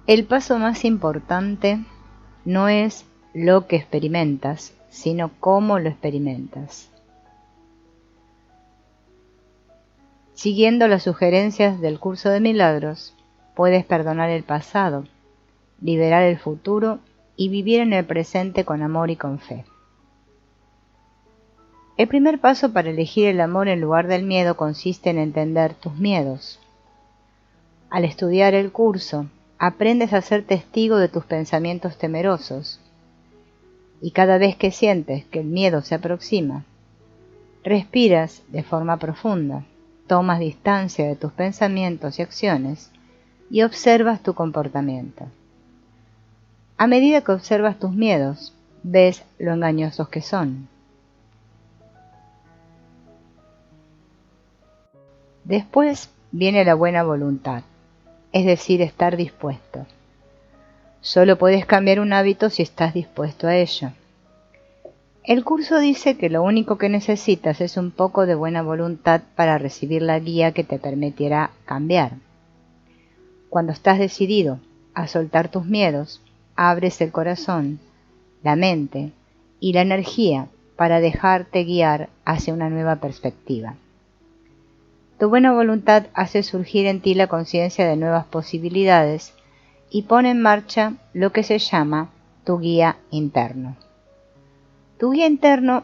El paso más importante no es lo que experimentas, sino cómo lo experimentas. Siguiendo las sugerencias del curso de milagros, puedes perdonar el pasado, liberar el futuro y vivir en el presente con amor y con fe. El primer paso para elegir el amor en lugar del miedo consiste en entender tus miedos. Al estudiar el curso, aprendes a ser testigo de tus pensamientos temerosos, y cada vez que sientes que el miedo se aproxima, respiras de forma profunda, tomas distancia de tus pensamientos y acciones y observas tu comportamiento. A medida que observas tus miedos, ves lo engañosos que son. Después viene la buena voluntad, es decir, estar dispuesto. Solo puedes cambiar un hábito si estás dispuesto a ello. El curso dice que lo único que necesitas es un poco de buena voluntad para recibir la guía que te permitirá cambiar. Cuando estás decidido a soltar tus miedos, abres el corazón, la mente y la energía para dejarte guiar hacia una nueva perspectiva. Tu buena voluntad hace surgir en ti la conciencia de nuevas posibilidades y pone en marcha lo que se llama tu guía interno. Tu guía interno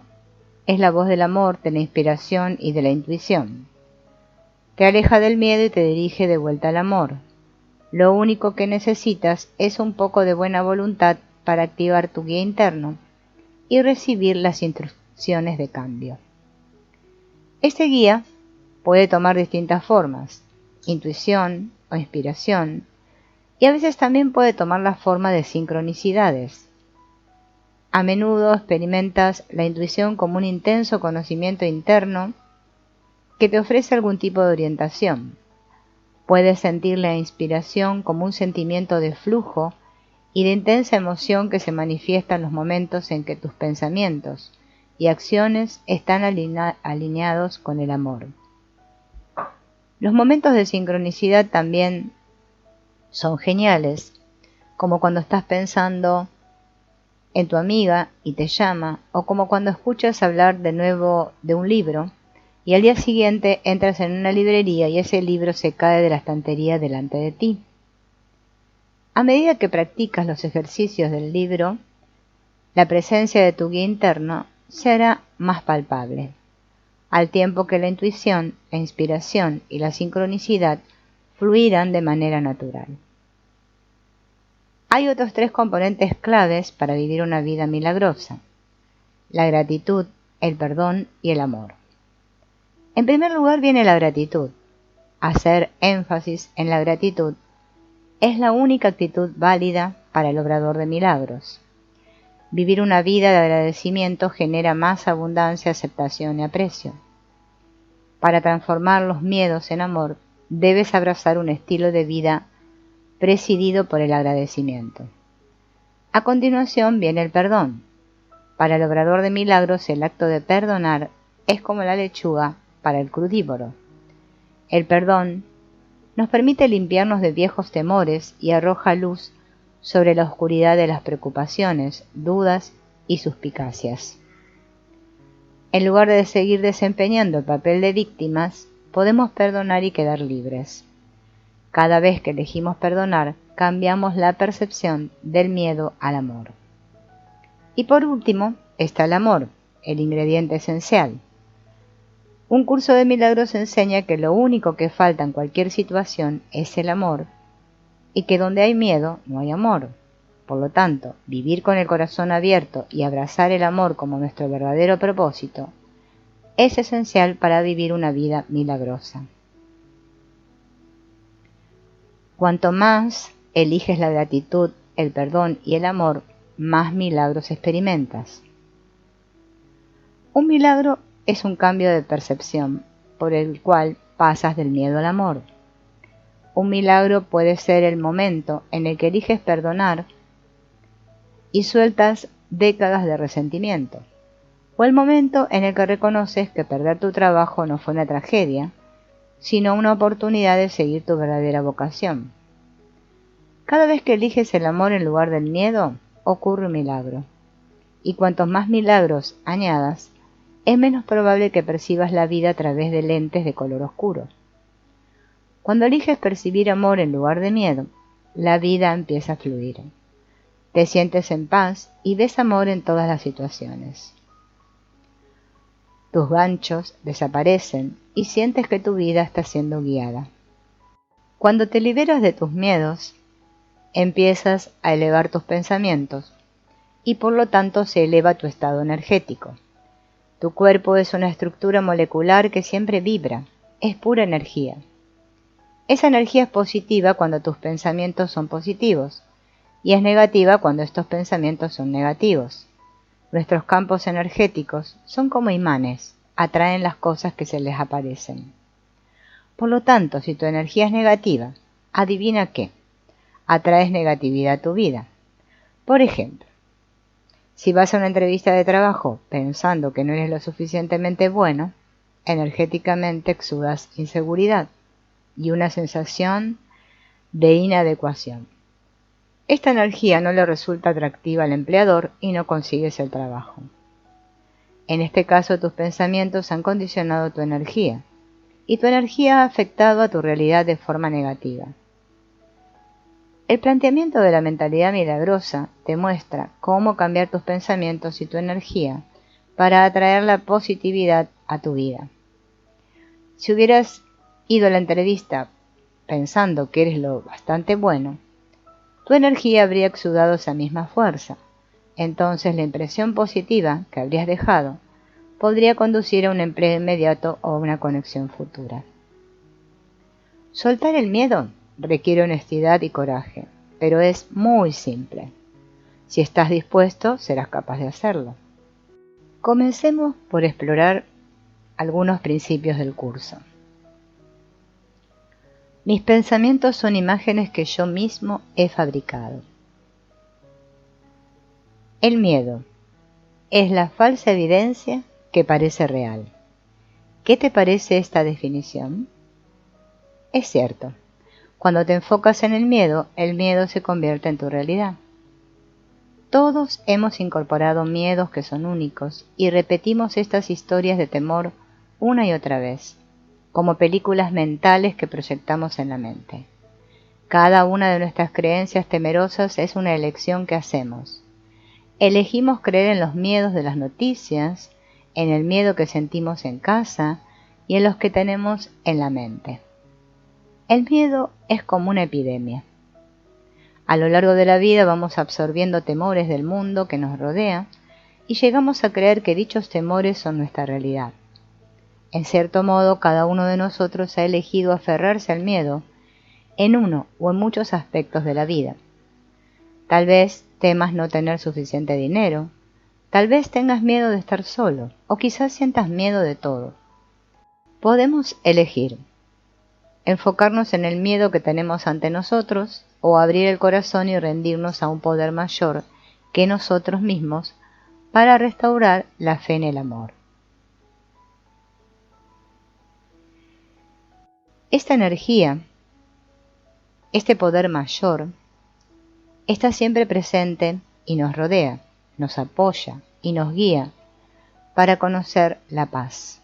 es la voz del amor, de la inspiración y de la intuición. Te aleja del miedo y te dirige de vuelta al amor. Lo único que necesitas es un poco de buena voluntad para activar tu guía interno y recibir las instrucciones de cambio. Este guía puede tomar distintas formas, intuición o inspiración, y a veces también puede tomar la forma de sincronicidades. A menudo experimentas la intuición como un intenso conocimiento interno que te ofrece algún tipo de orientación. Puedes sentir la inspiración como un sentimiento de flujo y de intensa emoción que se manifiesta en los momentos en que tus pensamientos y acciones están alineados con el amor. Los momentos de sincronicidad también son geniales, como cuando estás pensando en tu amiga y te llama, o como cuando escuchas hablar de nuevo de un libro y al día siguiente entras en una librería y ese libro se cae de la estantería delante de ti. A medida que practicas los ejercicios del libro, la presencia de tu guía interno se hará más palpable, al tiempo que la intuición, la inspiración y la sincronicidad fluirán de manera natural. Hay otros 3 componentes claves para vivir una vida milagrosa: la gratitud, el perdón y el amor. En primer lugar viene la gratitud. Hacer énfasis en la gratitud es la única actitud válida para el obrador de milagros. Vivir una vida de agradecimiento genera más abundancia, aceptación y aprecio. Para transformar los miedos en amor, debes abrazar un estilo de vida presidido por el agradecimiento. A continuación viene el perdón. Para el obrador de milagros, el acto de perdonar es como la lechuga para el crudívoro. El perdón nos permite limpiarnos de viejos temores y arroja luz sobre la oscuridad de las preocupaciones, dudas y suspicacias. En lugar de seguir desempeñando el papel de víctimas, podemos perdonar y quedar libres. Cada vez que elegimos perdonar, cambiamos la percepción del miedo al amor. Y por último, está el amor, el ingrediente esencial. Un curso de milagros enseña que lo único que falta en cualquier situación es el amor, y que donde hay miedo no hay amor. Por lo tanto, vivir con el corazón abierto y abrazar el amor como nuestro verdadero propósito es esencial para vivir una vida milagrosa. Cuanto más eliges la gratitud, el perdón y el amor, más milagros experimentas. Un milagro es un cambio de percepción por el cual pasas del miedo al amor. Un milagro puede ser el momento en el que eliges perdonar y sueltas décadas de resentimiento, o el momento en el que reconoces que perder tu trabajo no fue una tragedia, sino una oportunidad de seguir tu verdadera vocación. Cada vez que eliges el amor en lugar del miedo, ocurre un milagro. Y cuantos más milagros añadas, es menos probable que percibas la vida a través de lentes de color oscuro. Cuando eliges percibir amor en lugar de miedo, la vida empieza a fluir. Te sientes en paz y ves amor en todas las situaciones. Tus ganchos desaparecen y sientes que tu vida está siendo guiada. Cuando te liberas de tus miedos, empiezas a elevar tus pensamientos y por lo tanto se eleva tu estado energético. Tu cuerpo es una estructura molecular que siempre vibra, es pura energía. Esa energía es positiva cuando tus pensamientos son positivos y es negativa cuando estos pensamientos son negativos. Nuestros campos energéticos son como imanes, atraen las cosas que se les aparecen. Por lo tanto, si tu energía es negativa, adivina qué, atraes negatividad a tu vida. Por ejemplo, si vas a una entrevista de trabajo pensando que no eres lo suficientemente bueno, energéticamente exudas inseguridad y una sensación de inadecuación. Esta energía no le resulta atractiva al empleador y no consigues el trabajo. En este caso, tus pensamientos han condicionado tu energía y tu energía ha afectado a tu realidad de forma negativa. El planteamiento de la mentalidad milagrosa te muestra cómo cambiar tus pensamientos y tu energía para atraer la positividad a tu vida. Si hubieras ido a la entrevista pensando que eres lo bastante bueno, tu energía habría exudado esa misma fuerza. Entonces la impresión positiva que habrías dejado podría conducir a un empleo inmediato o a una conexión futura. Soltar el miedo requiere honestidad y coraje, pero es muy simple. Si estás dispuesto, serás capaz de hacerlo. Comencemos por explorar algunos principios del curso. Mis pensamientos son imágenes que yo mismo he fabricado. El miedo es la falsa evidencia que parece real. ¿Qué te parece esta definición? Es cierto, cuando te enfocas en el miedo se convierte en tu realidad. Todos hemos incorporado miedos que son únicos y repetimos estas historias de temor una y otra vez, como películas mentales que proyectamos en la mente. Cada una de nuestras creencias temerosas es una elección que hacemos. Elegimos creer en los miedos de las noticias, en el miedo que sentimos en casa y en los que tenemos en la mente. El miedo es como una epidemia. A lo largo de la vida vamos absorbiendo temores del mundo que nos rodea y llegamos a creer que dichos temores son nuestra realidad. En cierto modo, cada uno de nosotros ha elegido aferrarse al miedo en uno o en muchos aspectos de la vida. Tal vez temas no tener suficiente dinero, tal vez tengas miedo de estar solo o quizás sientas miedo de todo. Podemos elegir enfocarnos en el miedo que tenemos ante nosotros o abrir el corazón y rendirnos a un poder mayor que nosotros mismos para restaurar la fe en el amor. Esta energía, este poder mayor, está siempre presente y nos rodea, nos apoya y nos guía para conocer la paz.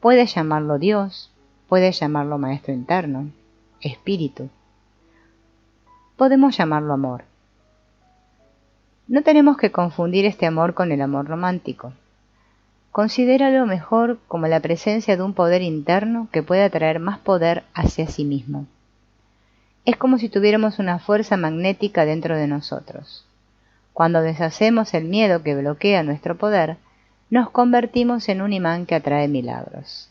Puedes llamarlo Dios, puedes llamarlo maestro interno, espíritu. Podemos llamarlo amor. No tenemos que confundir este amor con el amor romántico. Considéralo mejor como la presencia de un poder interno que puede atraer más poder hacia sí mismo. Es como si tuviéramos una fuerza magnética dentro de nosotros. Cuando deshacemos el miedo que bloquea nuestro poder, nos convertimos en un imán que atrae milagros.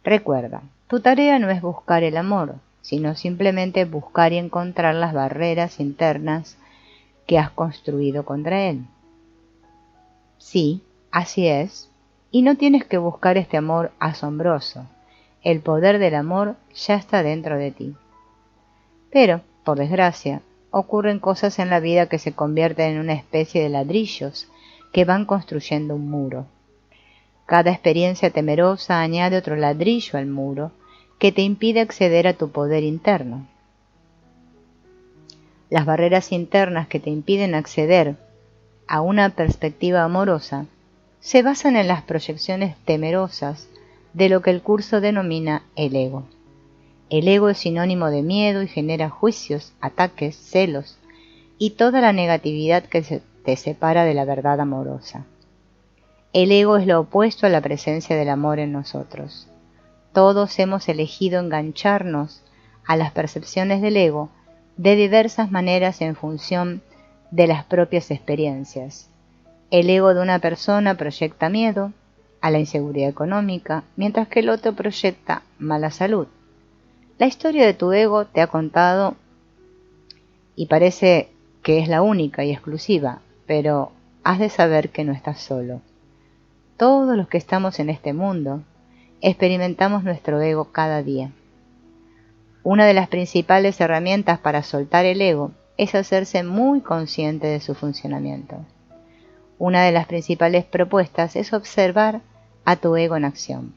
Recuerda, tu tarea no es buscar el amor, sino simplemente buscar y encontrar las barreras internas que has construido contra él. Sí, así es, y no tienes que buscar este amor asombroso. El poder del amor ya está dentro de ti. Pero, por desgracia, ocurren cosas en la vida que se convierten en una especie de ladrillos que van construyendo un muro. Cada experiencia temerosa añade otro ladrillo al muro que te impide acceder a tu poder interno. Las barreras internas que te impiden acceder a una perspectiva amorosa se basan en las proyecciones temerosas de lo que el curso denomina el ego. El ego es sinónimo de miedo y genera juicios, ataques, celos y toda la negatividad que te separa de la verdad amorosa. El ego es lo opuesto a la presencia del amor en nosotros. Todos hemos elegido engancharnos a las percepciones del ego de diversas maneras en función de las propias experiencias. El ego de una persona proyecta miedo a la inseguridad económica, mientras que el otro proyecta mala salud. La historia de tu ego te ha contado y parece que es la única y exclusiva, pero has de saber que no estás solo. Todos los que estamos en este mundo experimentamos nuestro ego cada día. Una de las principales herramientas para soltar el ego es hacerse muy consciente de su funcionamiento. Una de las principales propuestas es observar a tu ego en acción.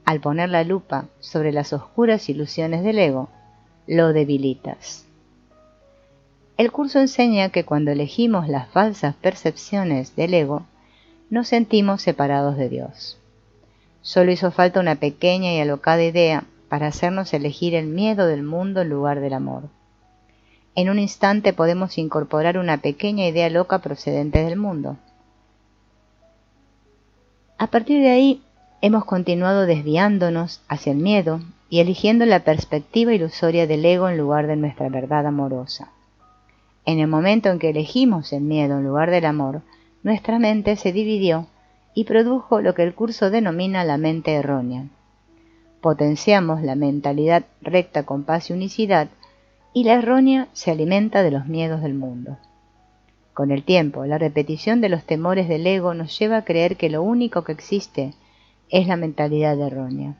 Al poner la lupa sobre las oscuras ilusiones del ego, lo debilitas. El curso enseña que cuando elegimos las falsas percepciones del ego, nos sentimos separados de Dios. Solo hizo falta una pequeña y alocada idea para hacernos elegir el miedo del mundo en lugar del amor. En un instante podemos incorporar una pequeña idea loca procedente del mundo. A partir de ahí, hemos continuado desviándonos hacia el miedo y eligiendo la perspectiva ilusoria del ego en lugar de nuestra verdad amorosa. En el momento en que elegimos el miedo en lugar del amor, nuestra mente se dividió y produjo lo que el curso denomina la mente errónea. Potenciamos la mentalidad recta con paz y unicidad, y la errónea se alimenta de los miedos del mundo. Con el tiempo, la repetición de los temores del ego nos lleva a creer que lo único que existe es la mentalidad errónea.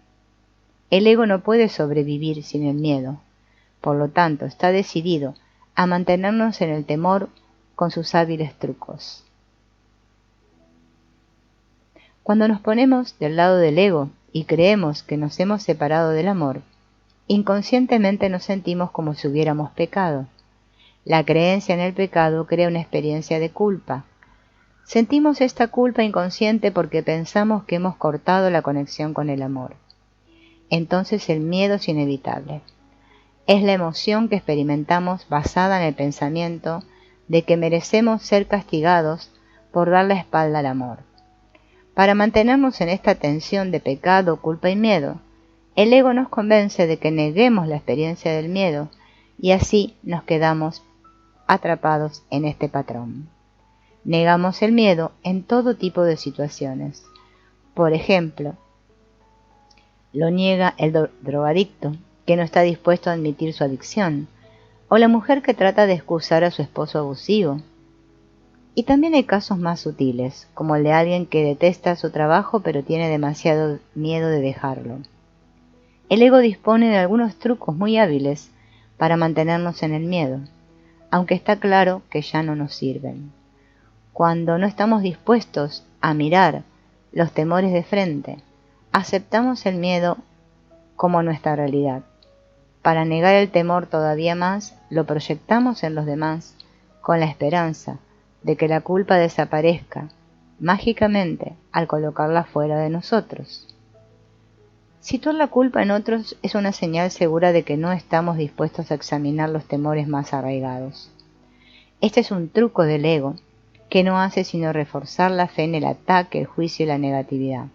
El ego no puede sobrevivir sin el miedo, por lo tanto está decidido a mantenernos en el temor con sus hábiles trucos. Cuando nos ponemos del lado del ego y creemos que nos hemos separado del amor, inconscientemente nos sentimos como si hubiéramos pecado. La creencia en el pecado crea una experiencia de culpa. Sentimos esta culpa inconsciente porque pensamos que hemos cortado la conexión con el amor. Entonces el miedo es inevitable. Es la emoción que experimentamos basada en el pensamiento de que merecemos ser castigados por dar la espalda al amor. Para mantenernos en esta tensión de pecado, culpa y miedo, el ego nos convence de que neguemos la experiencia del miedo y así nos quedamos atrapados en este patrón. Negamos el miedo en todo tipo de situaciones. Por ejemplo, lo niega el drogadicto, que no está dispuesto a admitir su adicción, o la mujer que trata de excusar a su esposo abusivo. Y también hay casos más sutiles, como el de alguien que detesta su trabajo pero tiene demasiado miedo de dejarlo. El ego dispone de algunos trucos muy hábiles para mantenernos en el miedo, aunque está claro que ya no nos sirven. Cuando no estamos dispuestos a mirar los temores de frente, aceptamos el miedo como nuestra realidad. Para negar el temor todavía más, lo proyectamos en los demás con la esperanza de que la culpa desaparezca mágicamente al colocarla fuera de nosotros. Situar la culpa en otros es una señal segura de que no estamos dispuestos a examinar los temores más arraigados. Este es un truco del ego que no hace sino reforzar la fe en el ataque, el juicio y la negatividad.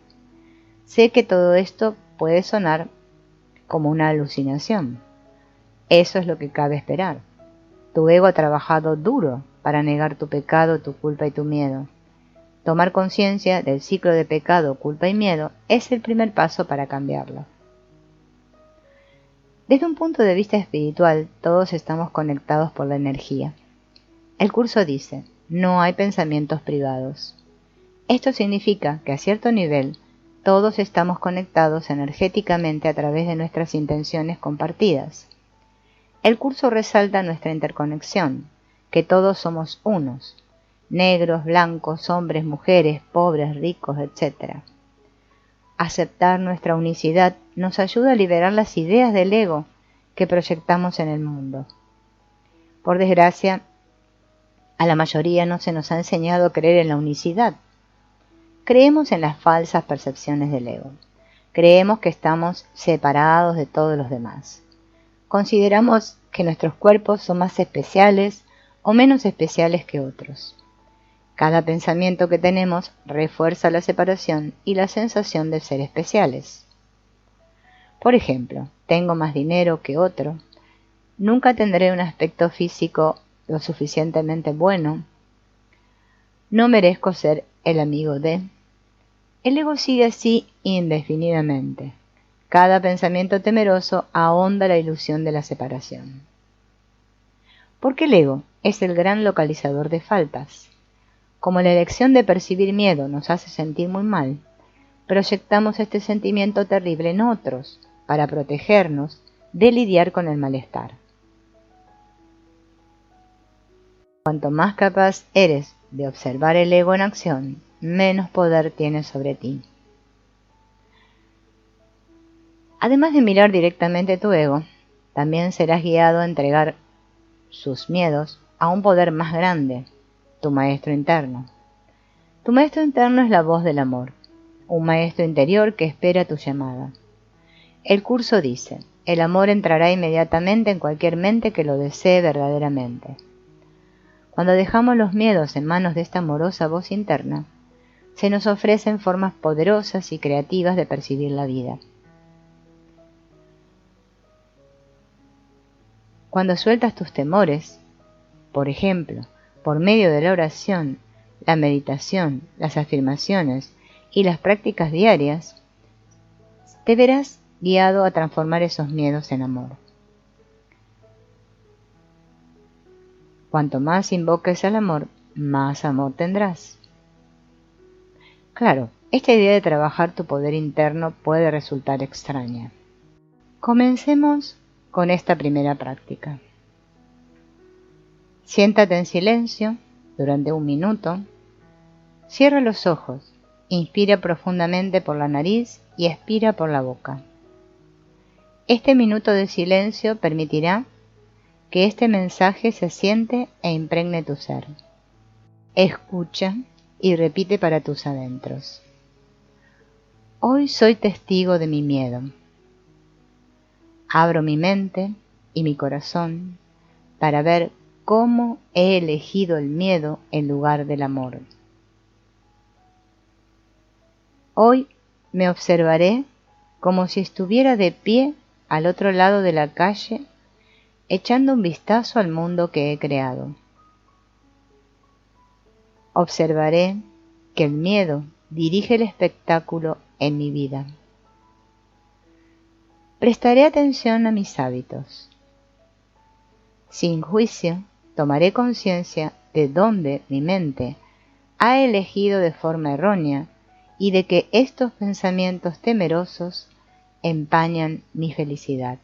Sé que todo esto puede sonar como una alucinación. Eso es lo que cabe esperar. Tu ego ha trabajado duro para negar tu pecado, tu culpa y tu miedo. Tomar conciencia del ciclo de pecado, culpa y miedo es el primer paso para cambiarlo. Desde un punto de vista espiritual, todos estamos conectados por la energía. El curso dice, no hay pensamientos privados. Esto significa que a cierto nivel, todos estamos conectados energéticamente a través de nuestras intenciones compartidas. El curso resalta nuestra interconexión, que todos somos unos, negros, blancos, hombres, mujeres, pobres, ricos, etc. Aceptar nuestra unicidad nos ayuda a liberar las ideas del ego que proyectamos en el mundo. Por desgracia, a la mayoría no se nos ha enseñado a creer en la unicidad. Creemos en las falsas percepciones del ego. Creemos que estamos separados de todos los demás. Consideramos que nuestros cuerpos son más especiales o menos especiales que otros. Cada pensamiento que tenemos refuerza la separación y la sensación de ser especiales. Por ejemplo, tengo más dinero que otro, nunca tendré un aspecto físico lo suficientemente bueno, no merezco ser el amigo de. El ego sigue así indefinidamente. Cada pensamiento temeroso ahonda la ilusión de la separación. Porque el ego es el gran localizador de faltas. Como la elección de percibir miedo nos hace sentir muy mal, proyectamos este sentimiento terrible en otros para protegernos de lidiar con el malestar. Cuanto más capaz eres de observar el ego en acción, menos poder tiene sobre ti. Además de mirar directamente tu ego, también serás guiado a entregar sus miedos a un poder más grande, tu maestro interno. Tu maestro interno es la voz del amor, un maestro interior que espera tu llamada. El curso dice, el amor entrará inmediatamente en cualquier mente que lo desee verdaderamente. Cuando dejamos los miedos en manos de esta amorosa voz interna, se nos ofrecen formas poderosas y creativas de percibir la vida. Cuando sueltas tus temores, por ejemplo, por medio de la oración, la meditación, las afirmaciones y las prácticas diarias, te verás guiado a transformar esos miedos en amor. Cuanto más invoques al amor, más amor tendrás. Claro, esta idea de trabajar tu poder interno puede resultar extraña. Comencemos con esta primera práctica. Siéntate en silencio durante 1 minuto. Cierra los ojos, inspira profundamente por la nariz y expira por la boca. Este minuto de silencio permitirá que este mensaje se asiente e impregne tu ser. Escucha y repite para tus adentros. Hoy soy testigo de mi miedo. Abro mi mente y mi corazón para ver cómo he elegido el miedo en lugar del amor. Hoy me observaré como si estuviera de pie al otro lado de la calle, echando un vistazo al mundo que he creado. Observaré que el miedo dirige el espectáculo en mi vida. Prestaré atención a mis hábitos. Sin juicio, tomaré conciencia de dónde mi mente ha elegido de forma errónea y de que estos pensamientos temerosos empañan mi felicidad.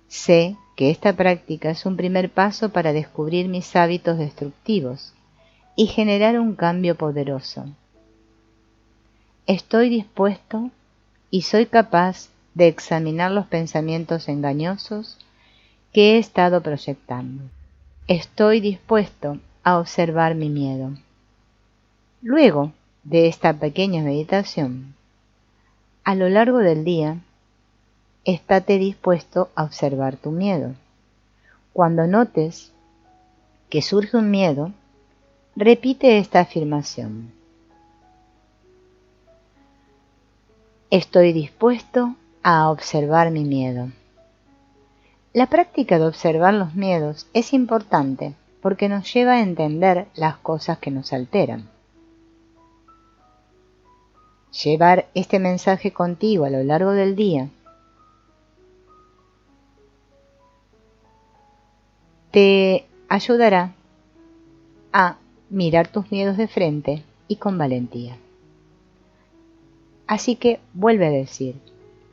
Sé que esta práctica es un primer paso para descubrir mis hábitos destructivos y generar un cambio poderoso. Estoy dispuesto y soy capaz de examinar los pensamientos engañosos que he estado proyectando. Estoy dispuesto a observar mi miedo. Luego de esta pequeña meditación, a lo largo del día, estate dispuesto a observar tu miedo. Cuando notes que surge un miedo, repite esta afirmación. Estoy dispuesto a observar mi miedo. La práctica de observar los miedos es importante porque nos lleva a entender las cosas que nos alteran. Llevar este mensaje contigo a lo largo del día te ayudará a mirar tus miedos de frente y con valentía. Así que vuelve a decir,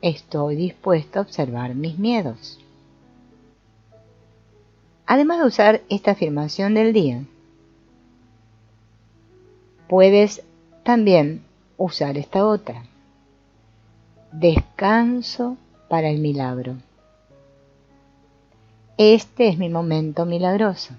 estoy dispuesto a observar mis miedos. Además de usar esta afirmación del día, puedes también usar esta otra. Descanso para el milagro. Este es mi momento milagroso.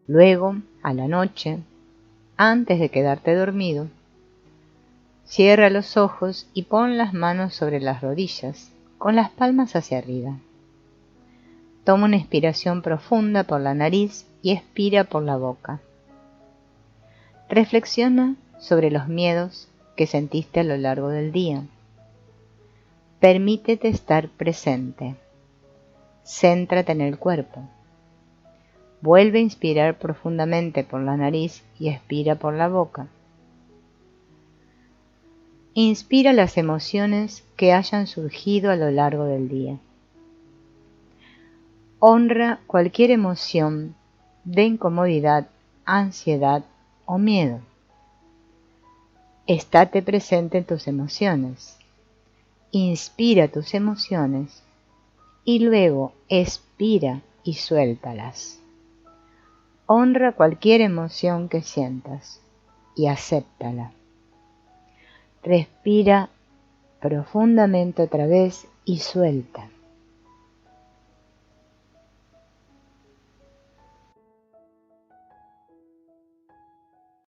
Luego, a la noche, antes de quedarte dormido, cierra los ojos y pon las manos sobre las rodillas, con las palmas hacia arriba. Toma una inspiración profunda por la nariz y expira por la boca. Reflexiona sobre los miedos que sentiste a lo largo del día. Permítete estar presente. Céntrate en el cuerpo. Vuelve a inspirar profundamente por la nariz y expira por la boca. Inspira las emociones que hayan surgido a lo largo del día. Honra cualquier emoción de incomodidad, ansiedad o miedo. Estate presente en tus emociones. Inspira tus emociones y luego expira y suéltalas. Honra cualquier emoción que sientas y acéptala. Respira profundamente otra vez y suelta.